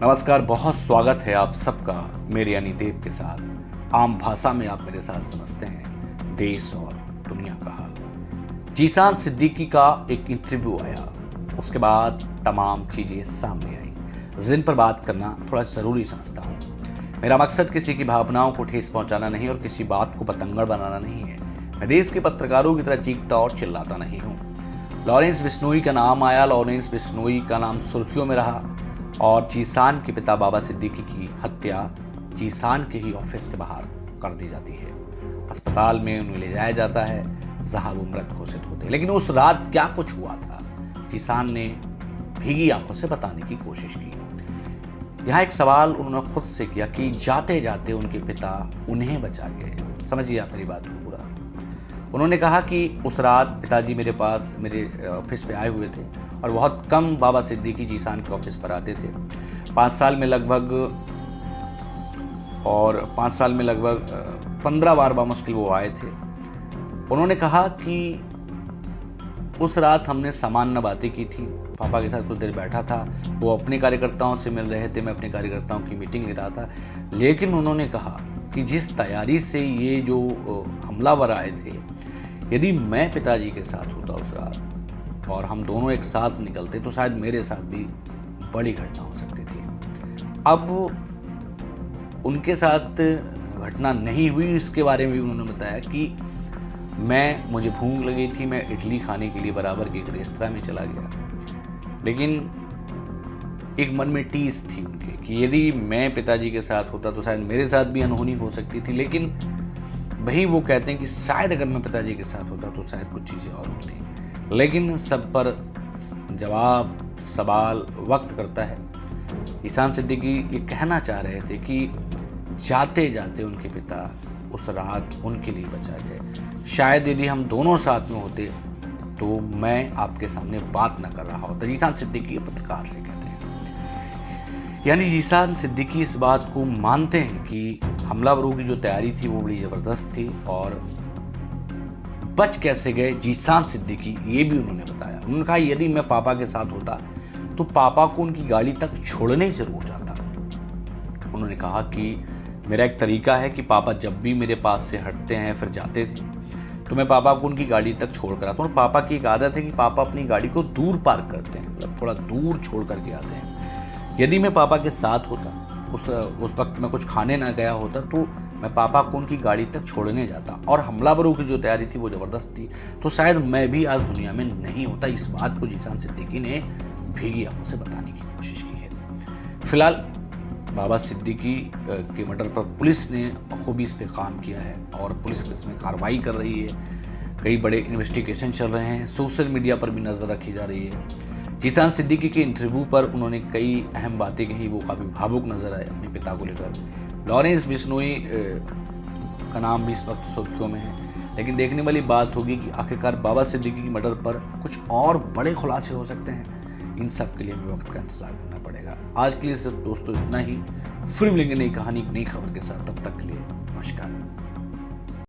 नमस्कार, बहुत स्वागत है आप सबका मेरे यानी देव के साथ। आम भाषा में आप मेरे साथ समझते हैं देश और दुनिया का हाल। जीशान सिद्दीकी का एक इंटरव्यू आया, उसके बाद तमाम चीज़ें सामने आई जिन पर बात करना थोड़ा ज़रूरी समझता हूँ। मेरा मकसद किसी की भावनाओं को ठेस पहुँचाना नहीं और किसी बात को बतंगड़ बनाना नहीं है। मैं देश के पत्रकारों की तरह चीखता और चिल्लाता नहीं हूँ। लॉरेंस बिश्नोई का नाम आया, लॉरेंस बिश्नोई का नाम सुर्खियों में रहा और जीशान के पिता बाबा सिद्दीकी की हत्या जीशान के ही ऑफिस के बाहर कर दी जाती है। अस्पताल में उन्हें ले जाया जाता है जहां वो मृत घोषित होते हैं। लेकिन उस रात क्या कुछ हुआ था, जीशान ने भीगी आंखों से बताने की कोशिश की। यहाँ एक सवाल उन्होंने खुद से किया कि जाते जाते उनके पिता उन्हें बचा गए। समझिए आप मेरी बात को पूरा। उन्होंने कहा कि उस रात पिताजी मेरे पास मेरे ऑफिस पे आए हुए थे और बहुत कम बाबा सिद्दीकी जीशान के ऑफिस पर आते थे। 5 साल में लगभग 15 बार बामुश्किल वो आए थे। उन्होंने कहा कि उस रात हमने सामान्य बातें की थी। पापा के साथ कुछ देर बैठा था, वो अपने कार्यकर्ताओं से मिल रहे थे, मैं अपने कार्यकर्ताओं की मीटिंग ले रहा था। लेकिन उन्होंने कहा कि जिस तैयारी से ये जो हमलावर आए थे, यदि मैं पिताजी के साथ होता उस रात और हम दोनों एक साथ निकलते तो शायद मेरे साथ भी बड़ी घटना हो सकती थी। अब उनके साथ घटना नहीं हुई, इसके बारे में भी उन्होंने बताया कि मुझे भूख लगी थी, मैं इडली खाने के लिए बराबर के एक रेस्तरां में चला गया। लेकिन एक मन में टीस थी उनके कि यदि मैं पिताजी के साथ होता तो शायद मेरे साथ भी अनहोनी हो सकती थी। लेकिन वही वो कहते हैं कि शायद अगर मैं पिताजी के साथ होता तो शायद कुछ चीज़ें और होती। लेकिन सब पर जवाब सवाल वक्त करता है। जीशान सिद्दीकी ये कहना चाह रहे थे कि जाते जाते उनके पिता उस रात उनके लिए बचा गए। शायद यदि हम दोनों साथ में होते तो मैं आपके सामने बात न कर रहा होता। जीशान सिद्दीकी पत्रकार से कहते हैं, यानी जीशान सिद्दीकी इस बात को मानते हैं कि हमलावरों की जो तैयारी थी वो बड़ी ज़बरदस्त थी और बच कैसे गए जीशान सिद्दीकी ये भी उन्होंने बताया। उन्होंने कहा यदि मैं पापा के साथ होता तो पापा को उनकी गाड़ी तक छोड़ने जरूर जाता। उन्होंने कहा कि मेरा एक तरीका है कि पापा जब भी मेरे पास से हटते हैं फिर जाते थे तो मैं पापा को उनकी गाड़ी तक छोड़ कर आता हूँ। और पापा की एक आदत है कि पापा अपनी गाड़ी को दूर पार्क करते हैं, मतलब थोड़ा दूर छोड़ करके आते हैं। यदि मैं पापा के साथ होता, उस वक्त मैं कुछ खाने ना गया होता तो मैं पापा को उनकी गाड़ी तक छोड़ने जाता। और हमलावरों की जो तैयारी थी वो ज़बरदस्त थी, तो शायद मैं भी आज दुनिया में नहीं होता। इस बात को जीशान सिद्दीकी ने भीगी आंखों से बताने की कोशिश की है। फिलहाल बाबा सिद्दीकी के मर्डर पर पुलिस ने बखूबी इस पर काम किया है और पुलिस इसमें कार्रवाई कर रही है। कई बड़े इन्वेस्टिगेशन चल रहे हैं, सोशल मीडिया पर भी नज़र रखी जा रही है। जीशान सिद्दीकी के इंटरव्यू पर उन्होंने कई अहम बातें कही, वो काफ़ी भावुक नजर आए अपने पिता को लेकर। लॉरेंस बिश्नोई का नाम भी इस वक्त सुर्खियों में है। लेकिन देखने वाली बात होगी कि आखिरकार बाबा सिद्दीकी की मर्डर पर कुछ और बड़े खुलासे हो सकते हैं। इन सब के लिए हमें वक्त का इंतजार करना पड़ेगा। आज के लिए सिर्फ दोस्तों इतना ही। फिर मिलेंगे नई कहानी नई खबर के साथ, तब तक के लिए नमस्कार।